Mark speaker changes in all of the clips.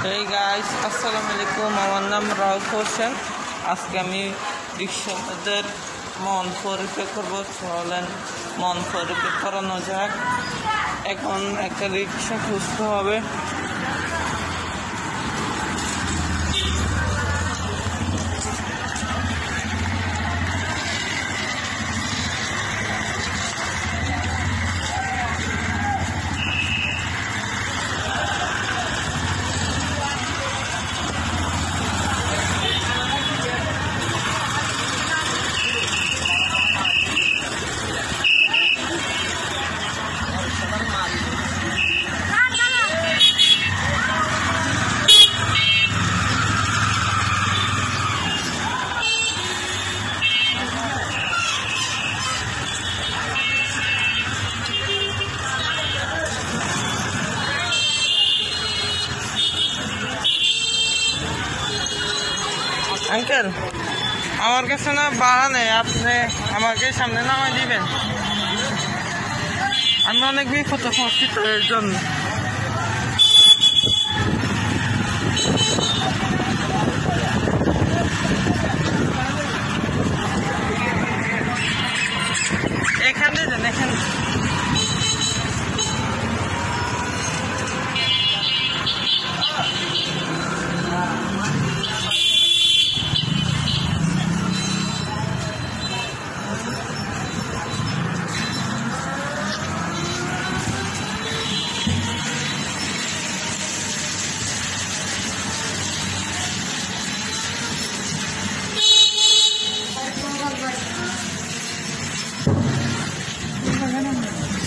Speaker 1: Hey guys, আসসালামু আলাইকুম। আমার নাম রাউফ হোসেন। আজকে আমি রিক্সাদের মন পরীক্ষা করবো। চলেন মন পরীক্ষা করানো যাক। এখন একটা রিক্সা খুঁজতে হবে। আঙ্কেল, আমার কাছে না ভাড়া নেই, আপনি আমাকে সামনে নামাই দিবেন। আমি অনেক বিপদ পড়ছি তো, এর জন্য। এখানে যান, এখানে।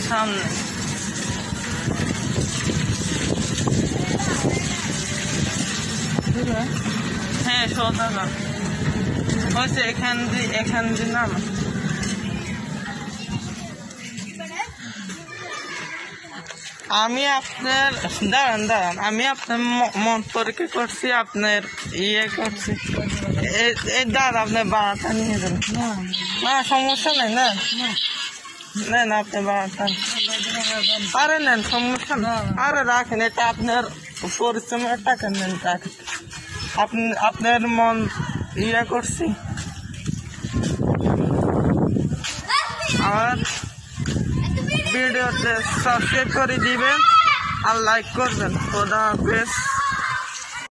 Speaker 1: সামনে হ্যাঁ, সোজা না হয়েছে। এখান দিয়ে নাম। আমি আপনার দাঁড়ান, আমি আপনার মন পরীক্ষা করছি, আপনার করছি। এই দাঁড়ান, আপনার বাড়াটা নিয়ে যান। না সমস্যা নেই, না নেন আপনি বাড়াটা। আরে নেন, সমস্যা না। আরে রাখেন, এটা আপনার পরিশ্রমের টাকা, নেন রাখেন। আপনার মন করছি। আর ভিডিওতে সাবস্ক্রাইব করে দিবেন আর লাইক করবেন। খোদা হাফেজ।